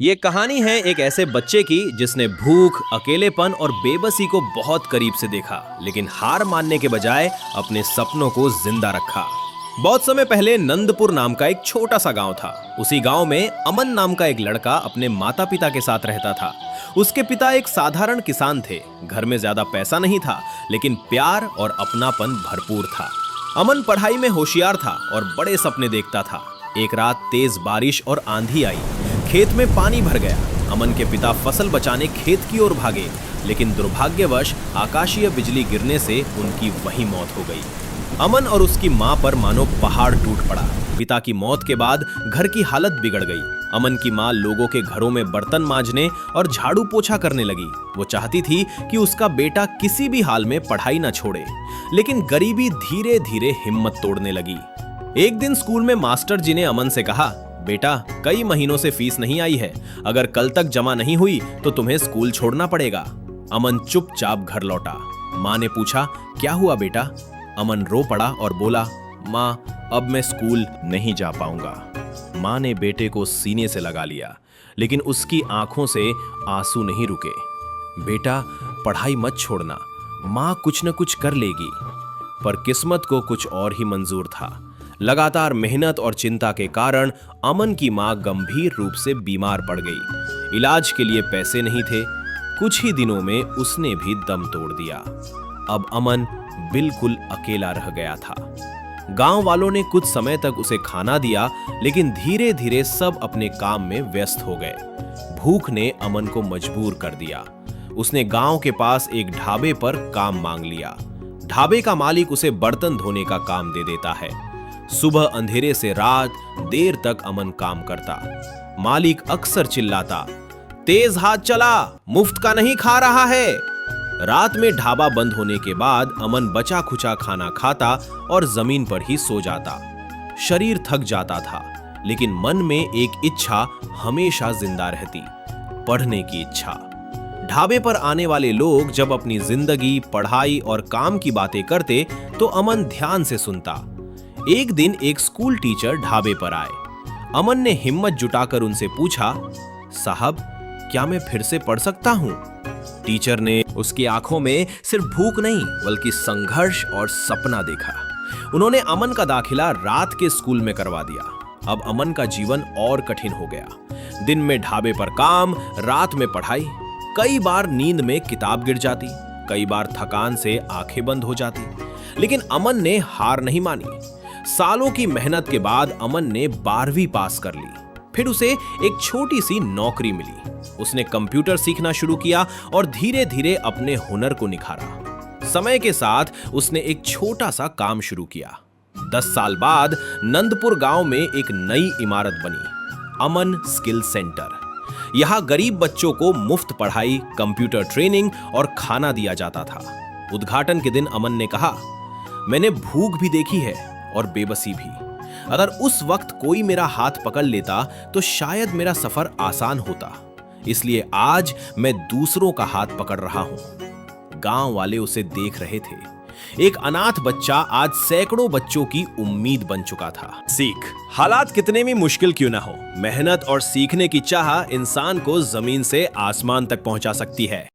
ये कहानी है एक ऐसे बच्चे की जिसने भूख, अकेलेपन और बेबसी को बहुत करीब से देखा, लेकिन हार मानने के बजाय अपने सपनों को जिंदा रखा। बहुत समय पहले नंदपुर नाम का एक छोटा सा गांव था। उसी गांव में अमन नाम का एक लड़का अपने माता पिता के साथ रहता था। उसके पिता एक साधारण किसान थे। घर में ज्यादा पैसा नहीं था, लेकिन प्यार और अपनापन भरपूर था। अमन पढ़ाई में होशियार था और बड़े सपने देखता था। एक रात तेज बारिश और आंधी आई। खेत में पानी भर गया। अमन के पिता फसल बचाने खेत की ओर भागे, लेकिन दुर्भाग्यवश आकाशीय बिजली गिरने से उनकी वहीं मौत हो गई। अमन और उसकी मां पर मानो पहाड़ टूट पड़ा। पिता की मौत के बाद घर की हालत बिगड़ गई। अमन की मां लोगों के घरों में बर्तन मांजने और झाड़ू पोछा करने लगी। वो चाहती थी कि उसका बेटा किसी भी हाल में पढ़ाई न छोड़े, लेकिन गरीबी धीरे धीरे हिम्मत तोड़ने लगी। एक दिन स्कूल में मास्टर जी ने अमन से कहा, बेटा, कई महीनों से फीस नहीं आई है। अगर कल तक जमा नहीं हुई तो तुम्हें स्कूल छोड़ना पड़ेगा। अमन चुपचाप घर लौटा। माँ ने पूछा, क्या हुआ बेटा? अमन रो पड़ा और बोला, माँ, अब मैं स्कूल नहीं जा पाऊंगा। माँ ने बेटे को सीने से लगा लिया, लेकिन उसकी आंखों से आंसू नहीं रुके। बेटा, पढ़ाई मत छोड़ना, माँ कुछ न कुछ कर लेगी। पर किस्मत को कुछ और ही मंजूर था। लगातार मेहनत और चिंता के कारण अमन की मां गंभीर रूप से बीमार पड़ गई। इलाज के लिए पैसे नहीं थे। कुछ ही दिनों में उसने भी दम तोड़ दिया। अब अमन बिल्कुल अकेला रह गया था। गांव वालों ने कुछ समय तक उसे खाना दिया, लेकिन धीरे धीरे सब अपने काम में व्यस्त हो गए। भूख ने अमन को मजबूर कर दिया। उसने गांव के पास एक ढाबे पर काम मांग लिया। ढाबे का मालिक उसे बर्तन धोने का काम दे देता है। सुबह अंधेरे से रात देर तक अमन काम करता। मालिक अक्सर चिल्लाता, तेज हाथ चला, मुफ्त का नहीं खा रहा है। रात में ढाबा बंद होने के बाद अमन बचा खुचा खाना खाता और जमीन पर ही सो जाता। शरीर थक जाता था, लेकिन मन में एक इच्छा हमेशा जिंदा रहती, पढ़ने की इच्छा। ढाबे पर आने वाले लोग जब अपनी जिंदगी, पढ़ाई और काम की बातें करते तो अमन ध्यान से सुनता। एक दिन एक स्कूल टीचर ढाबे पर आए। अमन ने हिम्मत जुटाकर उनसे पूछा, साहब, क्या मैं फिर से पढ़ सकता हूं? टीचर ने उसकी आंखों में सिर्फ भूख नहीं, बल्कि संघर्ष और सपना देखा। उन्होंने अमन का दाखिला रात के स्कूल में करवा दिया। अब अमन का जीवन और कठिन हो गया। दिन में ढाबे पर काम, रात में पढ़ाई। कई बार नींद में किताब गिर जाती, कई बार थकान से आंखें बंद हो जाती, लेकिन अमन ने हार नहीं मानी। सालों की मेहनत के बाद अमन ने 12वीं पास कर ली। फिर उसे एक छोटी सी नौकरी मिली। उसने कंप्यूटर सीखना शुरू किया और धीरे धीरे अपने हुनर को निखारा। समय के साथ उसने एक छोटा सा काम शुरू किया। 10 साल बाद नंदपुर गांव में एक नई इमारत बनी, अमन स्किल सेंटर। यहां गरीब बच्चों को मुफ्त पढ़ाई, कंप्यूटर ट्रेनिंग और खाना दिया जाता था। उद्घाटन के दिन अमन ने कहा, मैंने भूख भी देखी है और बेबसी भी। अगर उस वक्त कोई मेरा हाथ पकड़ लेता तो शायद मेरा सफर आसान होता। इसलिए आज मैं दूसरों का हाथ पकड़ रहा हूं। गांव वाले उसे देख रहे थे। एक अनाथ बच्चा आज सैकड़ों बच्चों की उम्मीद बन चुका था। सीख, हालात कितने भी मुश्किल क्यों ना हो, मेहनत और सीखने की चाह इंसान को जमीन से आसमान तक पहुंचा सकती है।